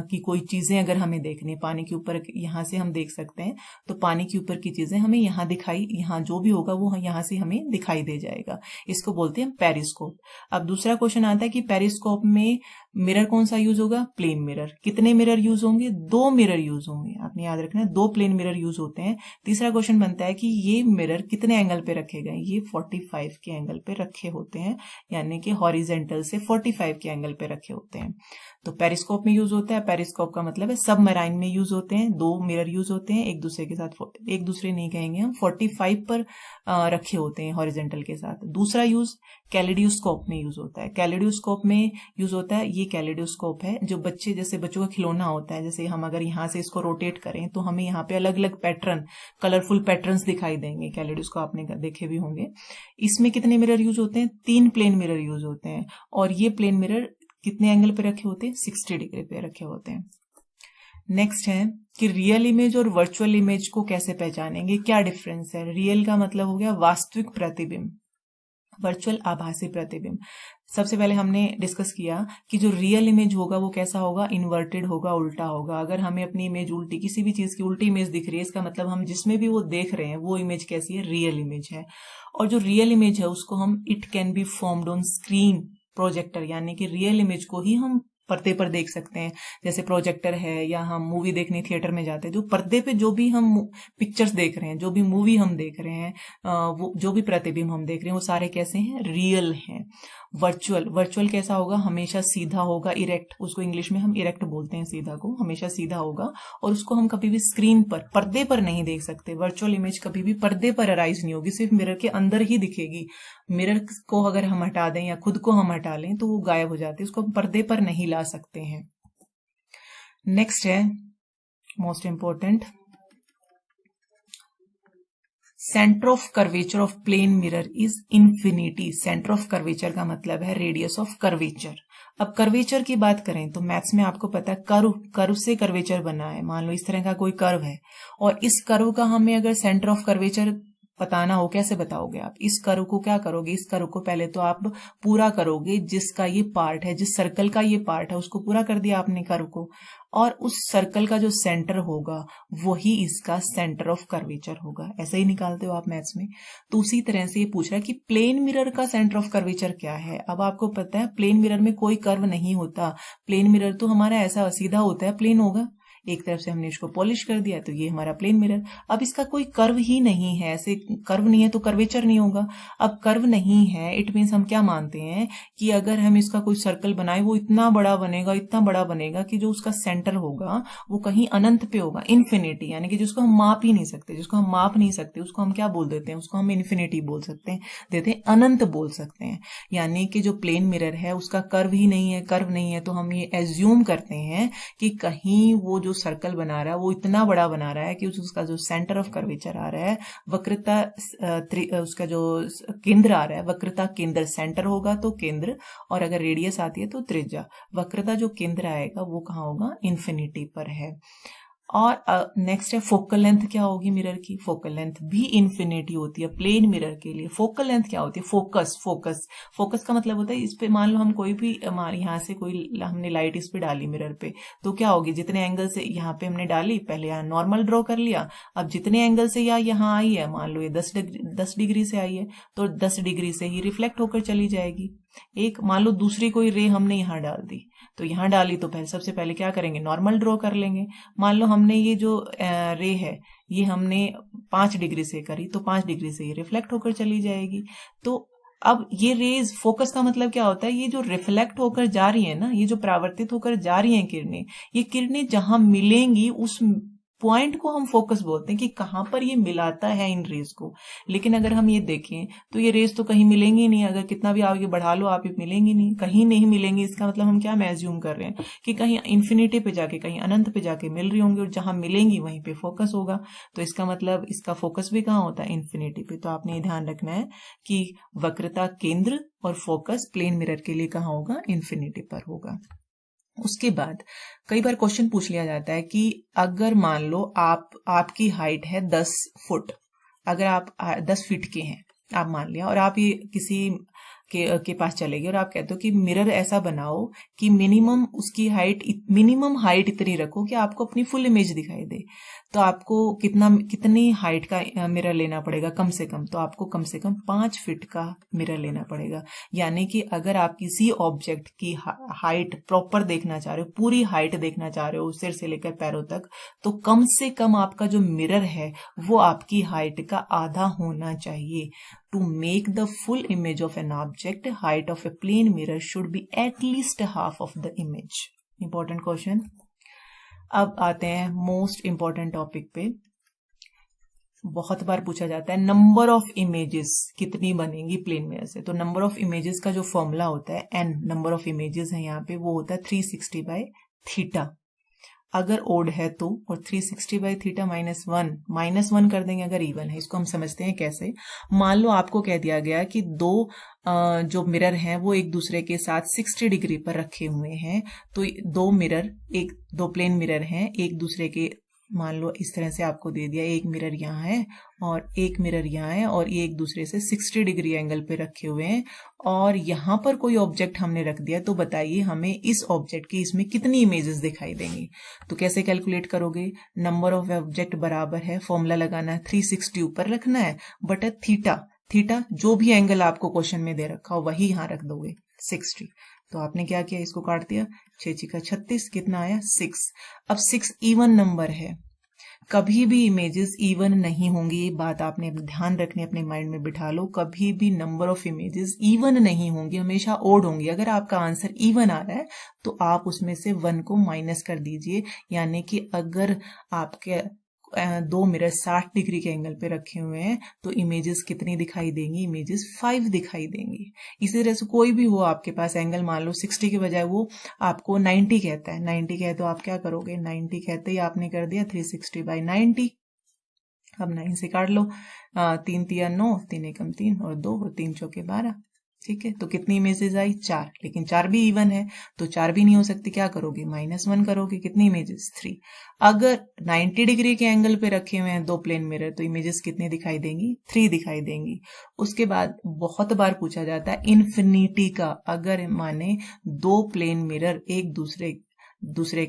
की कोई चीजें अगर हमें देखनी है, पानी के ऊपर यहां से हम देख सकते हैं, तो पानी के ऊपर की चीजें हमें यहाँ दिखाई, यहाँ जो भी होगा वो यहाँ से हमें दिखाई दे जाएगा। इसको बोलते हैं पेरिस्कोप। अब दूसरा क्वेश्चन आता है कि पेरिस्कोप में मिरर कौन सा यूज होगा? Plane mirror. कितने मिरर यूज होंगे? 2 मिरर यूज होंगे। आपने याद रखना है 2 प्लेन मिरर यूज होते हैं। तीसरा क्वेश्चन बनता है कि ये मिरर कितने एंगल पे रखे गए? ये 45 के एंगल पे रखे होते हैं, यानी कि हॉरिजेंटल से 45 के एंगल पे रखे होते हैं। तो पेरिस्कोप में यूज होता है। पेरिस्कोप का मतलब है सबमराइन में यूज होते हैं। 2 मिरर यूज होते हैं, एक दूसरे के साथ, एक दूसरे नहीं कहेंगे हम, 45 पर रखे होते हैं हॉरिजेंटल के साथ। दूसरा यूज कैलेडोस्कोप में यूज होता है। कैलेडोस्कोप में यूज होता है, ये कैलेडोस्कोप है जो बच्चे, जैसे बच्चों का खिलौना होता है, जैसे हम अगर यहाँ से इसको रोटेट करें तो हमें यहाँ पे अलग अलग पैटर्न, कलरफुल पैटर्न्स दिखाई देंगे। कैलेडोस्कोप आपने देखे भी होंगे। इसमें कितने मिरर यूज होते हैं? 3 प्लेन मिरर यूज होते हैं, और ये प्लेन मिरर कितने एंगल पे रखे होते हैं? 60 डिग्री पे रखे होते हैं। नेक्स्ट है कि रियल इमेज और वर्चुअल इमेज को कैसे पहचानेंगे, क्या डिफरेंस है? रियल का मतलब हो गया वास्तविक प्रतिबिंब, वर्चुअल आभासी प्रतिबिंब। सबसे पहले हमने डिस्कस किया कि जो रियल इमेज होगा वो कैसा होगा? इन्वर्टेड होगा, उल्टा होगा। अगर हमें अपनी इमेज उल्टी, किसी भी चीज की उल्टी इमेज दिख रही है, इसका मतलब हम जिसमें भी वो देख रहे हैं वो इमेज कैसी है? रियल इमेज है। और जो रियल इमेज है उसको हम it can be formed on screen projector, यानी कि रियल इमेज को ही हम पर्दे पर देख सकते हैं। जैसे प्रोजेक्टर है, या हम मूवी देखने थिएटर में जाते हैं, जो पर्दे पे जो भी हम पिक्चर्स देख रहे हैं, जो भी मूवी हम देख रहे हैं, वो जो भी प्रतिबिंब हम देख रहे हैं, वो सारे कैसे हैं? रियल हैं। वर्चुअल कैसा होगा? हमेशा सीधा होगा, इरेक्ट, उसको इंग्लिश में हम इरेक्ट बोलते हैं, सीधा को, हमेशा सीधा होगा, और उसको हम कभी भी स्क्रीन पर, पर्दे पर नहीं देख सकते। वर्चुअल इमेज कभी भी पर्दे पर अराइज नहीं होगी, सिर्फ मिरर के अंदर ही दिखेगी। मिरर को अगर हम हटा दें या खुद को हम हटा लें तो वो गायब हो जाती है, उसको हम पर्दे पर नहीं ला सकते हैं। नेक्स्ट है most important, centre of curvature of plane mirror is infinity. Centre of curvature का मतलब है रेडियस ऑफ कर्वेचर। अब कर्वेचर की बात करें तो मैथ्स में आपको पता है कर्व से कर्वेचर बना है। मान लो इस तरह का कोई कर्व है, और इस कर्व का हमें अगर सेंटर ऑफ कर्वेचर बताना हो, कैसे बताओगे आप? इस कर्व को क्या करोगे? इस कर्व को पहले तो आप पूरा करोगे, जिसका ये पार्ट है, जिस सर्कल का ये पार्ट है, उसको पूरा कर दिया आपने कर्व को, और उस सर्कल का जो सेंटर होगा वही इसका सेंटर ऑफ कर्वेचर होगा। ऐसे ही निकालते हो आप मैथ्स में। तो उसी तरह से ये पूछ रहा है कि प्लेन मिरर का सेंटर ऑफ कर्वेचर क्या है। अब आपको पता है प्लेन मिरर में कोई कर्व नहीं होता। प्लेन मिरर तो हमारा ऐसा सीधा होता है, प्लेन होगा, एक तरफ से हमने इसको पॉलिश कर दिया तो ये हमारा प्लेन मिरर। अब इसका कोई कर्व ही नहीं है, ऐसे कर्व नहीं है तो कर्वेचर नहीं होगा। अब कर्व नहीं है, इट मीन्स हम क्या मानते हैं कि अगर हम इसका कोई सर्कल बनाए वो इतना बड़ा बनेगा, इतना बड़ा बनेगा कि जो उसका सेंटर होगा वो कहीं अनंत पे होगा, इन्फिनिटी, यानी कि जिसको हम माप ही नहीं सकते, जिसको हम माप नहीं सकते उसको हम क्या बोल देते हैं? उसको हम इन्फिनिटी बोल सकते हैं, अनंत बोल सकते हैं। यानी कि जो प्लेन मिरर है उसका कर्व ही नहीं है, कर्व नहीं है, तो हम ये एज्यूम करते हैं कि कहीं वो जो सर्कल बना रहा है वो इतना बड़ा बना रहा है कि उसका जो सेंटर ऑफ कर्वेचर आ रहा है, वक्रता, उसका जो केंद्र आ रहा है, वक्रता केंद्र सेंटर होगा तो केंद्र, और अगर रेडियस आती है तो त्रिज्या। वक्रता जो केंद्र आएगा वो कहाँ होगा? इन्फिनिटी पर है। और नेक्स्ट है फोकल लेंथ क्या होगी मिरर की? फोकल लेंथ भी इन्फिनिटी होती है प्लेन मिरर के लिए। फोकल लेंथ क्या होती है? फोकस का मतलब होता है, इस पे मान लो हम कोई भी, यहाँ से कोई हमने लाइट इस पे डाली मिरर पे, तो क्या होगी? जितने एंगल से यहाँ पे हमने डाली, पहले यहाँ नॉर्मल ड्रॉ कर लिया, अब जितने एंगल से यहाँ आई है, मान लो ये 10 डिग्री से आई है तो 10 डिग्री से ही रिफ्लेक्ट होकर चली जाएगी। एक मान लो दूसरी कोई रे हमने यहाँ डाल दी, तो यहाँ डाली तो सबसे पहले क्या करेंगे? नॉर्मल ड्रॉ कर लेंगे। मान लो हमने ये जो रे है ये हमने 5 डिग्री से करी, तो 5 डिग्री से ये रिफ्लेक्ट होकर चली जाएगी। तो अब ये रेज, फोकस का मतलब क्या होता है? ये जो रिफ्लेक्ट होकर जा रही है ना, ये जो परावर्तित होकर जा रही है किरणें, ये किरणें जहां मिलेंगी उस पॉइंट को हम फोकस बोलते हैं कि कहां पर ये मिलाता है इन रेस को। लेकिन अगर हम ये देखें तो ये रेस तो कहीं मिलेंगी नहीं, अगर कितना भी आगे बढ़ा लो आप, ये मिलेंगी नहीं, कहीं नहीं मिलेंगी। इसका मतलब हम क्या एज्यूम कर रहे हैं कि कहीं इन्फिनिटी पे जाके, कहीं अनंत पे जाके मिल रही होंगी, और जहां मिलेंगी वहीं पे फोकस होगा। तो इसका मतलब इसका फोकस भी कहाँ होता है? इन्फिनिटी पे। तो आपने ये ध्यान रखना है कि वक्रता केंद्र और फोकस प्लेन मिरर के लिए कहाँ होगा? इन्फिनिटी पर होगा। उसके बाद कई बार क्वेश्चन पूछ लिया जाता है कि अगर मान लो आपकी हाइट है 10 फुट, अगर आप 10 फीट के हैं, आप मान लिया, और आप ये किसी के पास चले गए और आप कहते हो कि मिरर ऐसा बनाओ कि उसकी हाइट मिनिमम हाइट इतनी रखो कि आपको अपनी फुल इमेज दिखाई दे। तो आपको कितनी हाइट का मिरर लेना पड़ेगा? कम से कम, तो आपको कम से कम 5 फीट का मिरर लेना पड़ेगा। यानी कि अगर आप किसी ऑब्जेक्ट की हाइट प्रॉपर देखना चाह रहे हो, पूरी हाइट देखना चाह रहे हो सिर से लेकर पैरों तक, तो कम से कम आपका जो मिरर है वो आपकी हाइट का आधा होना चाहिए। To make the full image of an object, height of a plane mirror should be at least half of the image. Important question. अब आते हैं मोस्ट इंपॉर्टेंट टॉपिक पे। बहुत बार पूछा जाता है नंबर ऑफ इमेजेस कितनी बनेंगी प्लेन मिरर से। तो नंबर ऑफ इमेजेस का जो फॉर्मूला होता है, n नंबर ऑफ इमेजेस है यहाँ पे, वो होता है 360 बाय थीटा अगर ओड है तो, और 360 बाई थीटा -1 कर देंगे अगर इवन है। इसको हम समझते हैं कैसे। मान लो आपको कह दिया गया कि दो जो मिरर हैं वो एक दूसरे के साथ 60 डिग्री पर रखे हुए हैं। तो दो प्लेन मिरर हैं एक दूसरे के, मान लो इस तरह से आपको दे दिया, एक मिरर यहाँ है और एक मिरर यहाँ है, और ये एक दूसरे से 60 डिग्री एंगल पे रखे हुए हैं, और यहाँ पर कोई ऑब्जेक्ट हमने रख दिया। तो बताइए हमें इस ऑब्जेक्ट की इसमें कितनी इमेजेस दिखाई देंगी। तो कैसे कैलकुलेट करोगे? नंबर ऑफ ऑब्जेक्ट बराबर है, फॉर्मूला लगाना है, 360 ऊपर रखना है बटा थीटा जो भी एंगल आपको क्वेश्चन में दे रखा हो वही यहाँ रख दोगे 60। तो आपने क्या किया? इसको काट दिया, 6 का 36, कितना आया? 6। अब 6 इवन नंबर है, कभी भी इमेजेस इवन नहीं होंगी। ये बात आपने ध्यान रखनी, अपने माइंड में बिठा लो। कभी भी नंबर ऑफ इमेजेस इवन नहीं होंगी, हमेशा ओड होंगी। अगर आपका आंसर इवन आ रहा है तो आप उसमें से 1 को माइनस कर दीजिए। यानी कि अगर आपके दो मिरर 60 डिग्री के एंगल पे रखे हुए हैं तो इमेजेस कितनी दिखाई देंगी? इमेजेस 5 दिखाई देंगी। इसी तरह से कोई भी हो आपके पास एंगल, मान लो 60 के बजाय वो आपको 90 कहता है, 90 कहे तो आप क्या करोगे? 90 कहते ही आपने कर दिया 360 बाई 90। अब 9 से काट लो, 3 तिया 9, 3 एकम 3 और 2 और 3 चौके 12। ठीक है, तो कितनी इमेजेस आई? 4। लेकिन 4 भी इवन है तो 4 भी नहीं हो सकती, क्या करोगे? -1 करोगे। कितनी इमेजेस? 3। अगर 90 डिग्री के एंगल पे रखे हुए हैं दो प्लेन मिरर तो इमेजेस कितने दिखाई देंगी? 3 दिखाई देंगी। उसके बाद बहुत बार पूछा जाता है इन्फिनिटी का। अगर माने दो प्लेन मिरर एक दूसरे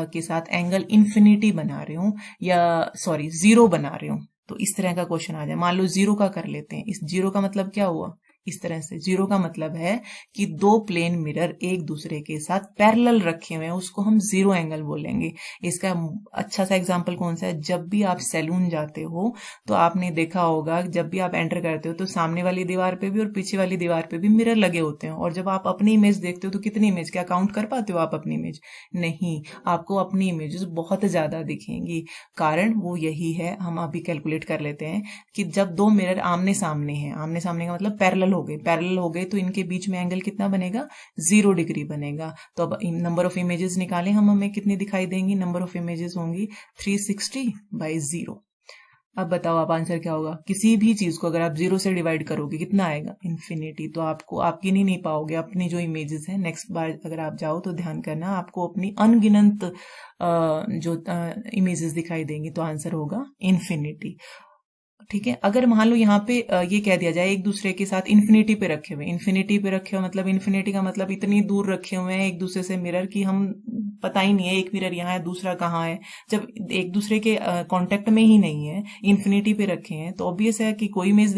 के साथ एंगल इन्फिनिटी बना रहे हो, या सॉरी 0 बना रहे हो, तो इस तरह का क्वेश्चन आ जाए। मान लो 0 का कर लेते हैं। इस 0 का मतलब क्या हुआ? इस तरह से 0 का मतलब है कि दो प्लेन मिरर एक दूसरे के साथ पैरेलल रखे हुए हैं, उसको हम 0 एंगल बोलेंगे। इसका अच्छा सा एग्जांपल कौन सा है? जब भी आप सैलून जाते हो तो आपने देखा होगा, जब भी आप एंटर करते हो तो सामने वाली दीवार पे भी और पीछे वाली दीवार पे भी मिरर लगे होते हैं। और जब आप अपनी इमेज देखते हो तो कितनी इमेज, क्या काउंट कर पाते हो आप अपनी इमेज? नहीं, आपको अपनी इमेजेस बहुत ज्यादा दिखेंगी। कारण वो यही है, हम अभी कैलकुलेट कर लेते हैं कि जब दो मिरर आमने सामने हैं, आमने सामने का मतलब पैरेलल हो गए तो इनके बीच में एंगल कितना बनेगा? 0 डिग्री बनेगा। तो अब नंबर ऑफ इमेजेस निकालें हम, हमें कितनी दिखाई देंगी? नंबर ऑफ इमेजेस होंगी 360 बाई 0। अब बताओ आप आंसर क्या होगा? किसी भी चीज को अगर आप 0 से डिवाइड करोगे कितना आएगा? इन्फिनिटी। तो आप गिन ही नहीं पाओगे अपनी जो इमेजेस है। नेक्स्ट बार अगर आप जाओ तो ध्यान करना, आपको अपनी अनगिनत जो इमेजेस दिखाई देंगी। तो आंसर होगा इन्फिनिटी। ठीक है, अगर मान लो यहाँ पे ये कह दिया जाए एक दूसरे के साथ इन्फिनिटी पे रखे हुए, मतलब इन्फिनिटी का मतलब इतनी दूर रखे हुए हैं एक दूसरे से मिरर की हम पता ही नहीं है एक मिरर यहाँ है दूसरा कहाँ है, जब एक दूसरे के कांटेक्ट में ही नहीं है, इन्फिनिटी पे रखे हैं, तो ऑब्वियस है कि कोई इमेज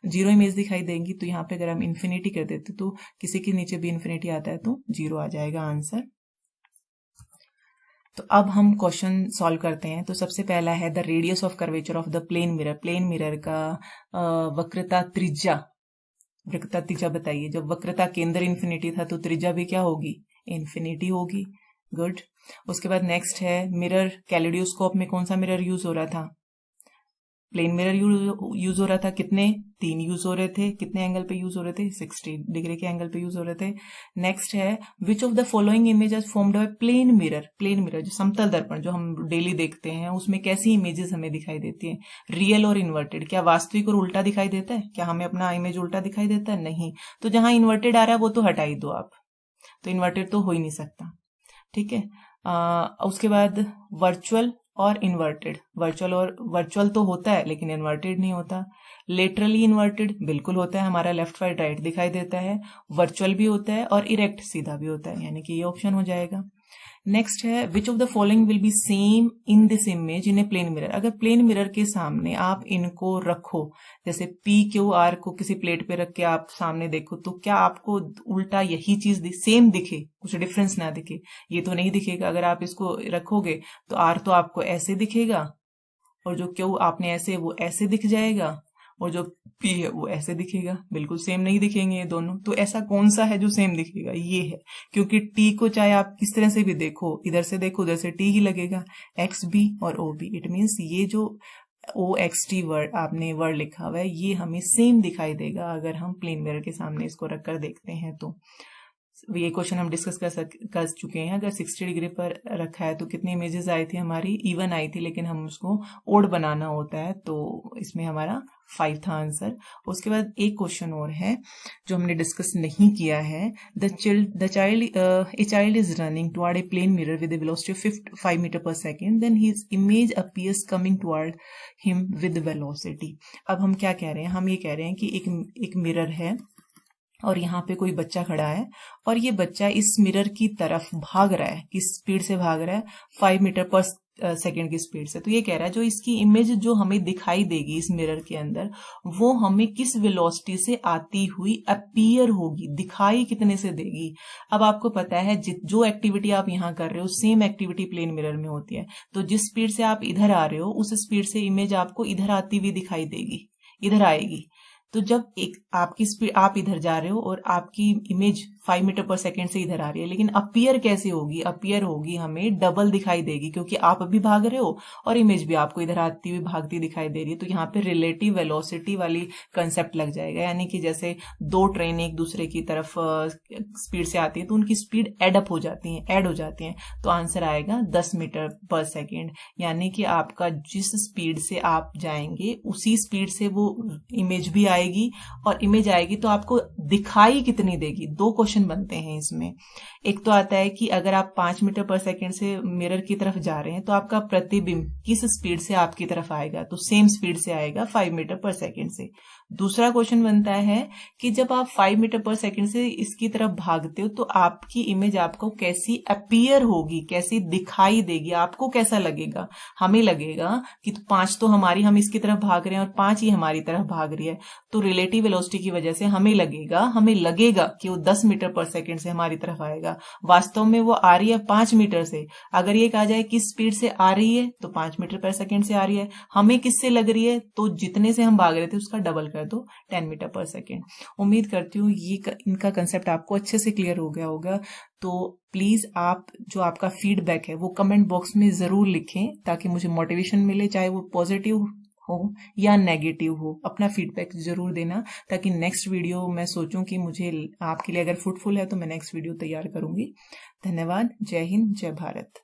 0 इमेज दिखाई देंगी। तो यहाँ पे अगर हम इन्फिनिटी कर देते तो किसी के नीचे भी इन्फिनिटी आता है तो 0 आ जाएगा आंसर। तो अब हम क्वेश्चन सॉल्व करते हैं। तो सबसे पहला है the radius of curvature of the plane mirror का वक्रता त्रिज्या बताइए। जब वक्रता केंद्र इन्फिनिटी था तो त्रिज्या भी क्या होगी? इन्फिनिटी होगी। गुड। उसके बाद नेक्स्ट है मिरर, कैलिडियोस्कोप में कौन सा मिरर यूज हो रहा था? प्लेन मिरर यूज हो रहा था। कितने? 3 यूज हो रहे थे। कितने एंगल पे यूज हो रहे थे? 60 डिग्री के एंगल पे यूज हो रहे थे। नेक्स्ट है which of the following images formed by plane mirror, plane mirror जो समतल दर्पण जो हम डेली देखते हैं उसमें कैसी इमेजेस हमें दिखाई देती है? रियल और इन्वर्टेड। क्या वास्तविक और उल्टा दिखाई देता है? क्या हमें अपना इमेज उल्टा दिखाई देता है? नहीं। तो जहां इन्वर्टेड आ रहा है वो तो हटा ही दो आप, तो इन्वर्टेड तो हो ही नहीं सकता। ठीक है। उसके बाद वर्चुअल और इन्वर्टेड। वर्चुअल तो होता है लेकिन इन्वर्टेड नहीं होता। लेटरली इन्वर्टेड बिल्कुल होता है, हमारा लेफ्ट वाइट राइट दिखाई देता है। वर्चुअल भी होता है और इरेक्ट सीधा भी होता है, यानी कि ये ऑप्शन हो जाएगा। नेक्स्ट है which of the following will be same in this image in a plane mirror. अगर प्लेन मिरर के सामने आप इनको रखो, जैसे पी क्यू आर को किसी प्लेट पे रख के आप सामने देखो, तो क्या आपको उल्टा यही चीज सेम दिखे, कुछ डिफरेंस ना दिखे? ये तो नहीं दिखेगा। अगर आप इसको रखोगे तो आर तो आपको ऐसे दिखेगा और जो क्यू आपने ऐसे वो ऐसे दिख जाएगा और जो पी है वो ऐसे दिखेगा। बिल्कुल सेम नहीं दिखेंगे ये दोनों। तो ऐसा कौन सा है जो सेम दिखेगा? ये है, क्योंकि टी को चाहे आप किस तरह से भी देखो, इधर से देखो उधर से टी ही लगेगा, एक्स बी और ओ बी। इट मीन्स ये जो ओ एक्स टी वर्ड आपने वर्ड लिखा हुआ है ये हमें सेम दिखाई देगा अगर हम प्लेन मिरर के सामने इसको रखकर देखते हैं। तो ये क्वेश्चन हम डिस्कस कर चुके हैं। अगर 60 डिग्री पर रखा है तो कितनी इमेजेस आई थी हमारी? इवन आई थी, लेकिन हम उसको ओड बनाना होता है तो इसमें हमारा 5 था आंसर। उसके बाद एक क्वेश्चन और है जो हमने डिस्कस नहीं किया है। A child is running toward a plane mirror with a velocity of 5 metre per second, then his image appears coming toward him with velocity। अब हम क्या कह रहे हैं? हम ये कह रहे हैं कि एक मिरर है और यहाँ पे कोई बच्चा खड़ा है और ये बच्चा इस मिरर की तरफ भाग रहा है। किस स्पीड से भाग रहा है? 5 मीटर पर सेकेंड की स्पीड से। तो ये कह रहा है जो इसकी इमेज जो हमें दिखाई देगी इस मिरर के अंदर, वो हमें किस वेलोसिटी से आती हुई अपीयर होगी, दिखाई कितने से देगी। अब आपको पता है जो एक्टिविटी आप यहाँ कर रहे हो सेम एक्टिविटी प्लेन मिरर में होती है। तो जिस स्पीड से आप इधर आ रहे हो उस स्पीड से इमेज आपको इधर आती हुई दिखाई देगी, इधर आएगी। तो जब एक आपकी स्पीड, आप इधर जा रहे हो और आपकी इमेज 5 मीटर पर सेकेंड से इधर आ रही है, लेकिन अपीयर कैसे होगी? अपीयर होगी हमें डबल दिखाई देगी, क्योंकि आप अभी भाग रहे हो और इमेज भी आपको इधर आती हुई भागती दिखाई दे रही है। तो यहाँ पे रिलेटिव वेलोसिटी वाली कंसेप्ट लग जाएगा, यानी कि जैसे 2 ट्रेन एक दूसरे की तरफ स्पीड से आती है तो उनकी स्पीड ऐड हो जाती हैं। तो आंसर आएगा 10 मीटर पर सेकेंड, यानी कि आपका जिस स्पीड से आप जाएंगे उसी स्पीड से वो इमेज भी आएगी, और इमेज आएगी तो आपको दिखाई कितनी देगी? 2 क्वेश्चन बनते हैं इसमें। एक तो आता है कि अगर आप 5 मीटर पर सेकेंड से मिरर की तरफ जा रहे हैं तो आपका प्रतिबिंब किस स्पीड से आपकी तरफ आएगा? तो सेम स्पीड से आएगा 5 मीटर पर सेकेंड से। दूसरा क्वेश्चन बनता है कि जब आप 5 मीटर पर सेकेंड से इसकी तरफ भागते हो तो आपकी इमेज आपको कैसी अपीयर होगी, कैसी दिखाई देगी, आपको कैसा लगेगा? हमें लगेगा कि 5 तो हमारी, हम इसकी तरफ भाग रहे हैं और 5 ही हमारी तरफ भाग रही है, तो रिलेटिव वेलोसिटी की वजह से हमें लगेगा कि वो 10 मीटर पर सेकेंड से हमारी तरफ आएगा। वास्तव में वो आ रही है 5 मीटर से। अगर ये कहा जाए किस स्पीड से आ रही है तो 5 मीटर पर सेकेंड से आ रही है। हमें किससे लग रही है? तो जितने से हम भाग रहे थे उसका डबल कर दो, 10 मीटर पर सेकेंड। उम्मीद करती हूँ ये इनका कंसेप्ट आपको अच्छे से क्लियर हो गया होगा। तो प्लीज आप जो आपका फीडबैक है वो कमेंट बॉक्स में जरूर लिखें, ताकि मुझे मोटिवेशन मिले, चाहे वो पॉजिटिव हो या नेगेटिव हो। अपना फीडबैक जरूर देना, ताकि नेक्स्ट वीडियो मैं सोचूं कि मुझे आपके लिए अगर फ्रूटफुल है तो मैं नेक्स्ट वीडियो तैयार करूंगी। धन्यवाद। जय हिंद, जय भारत।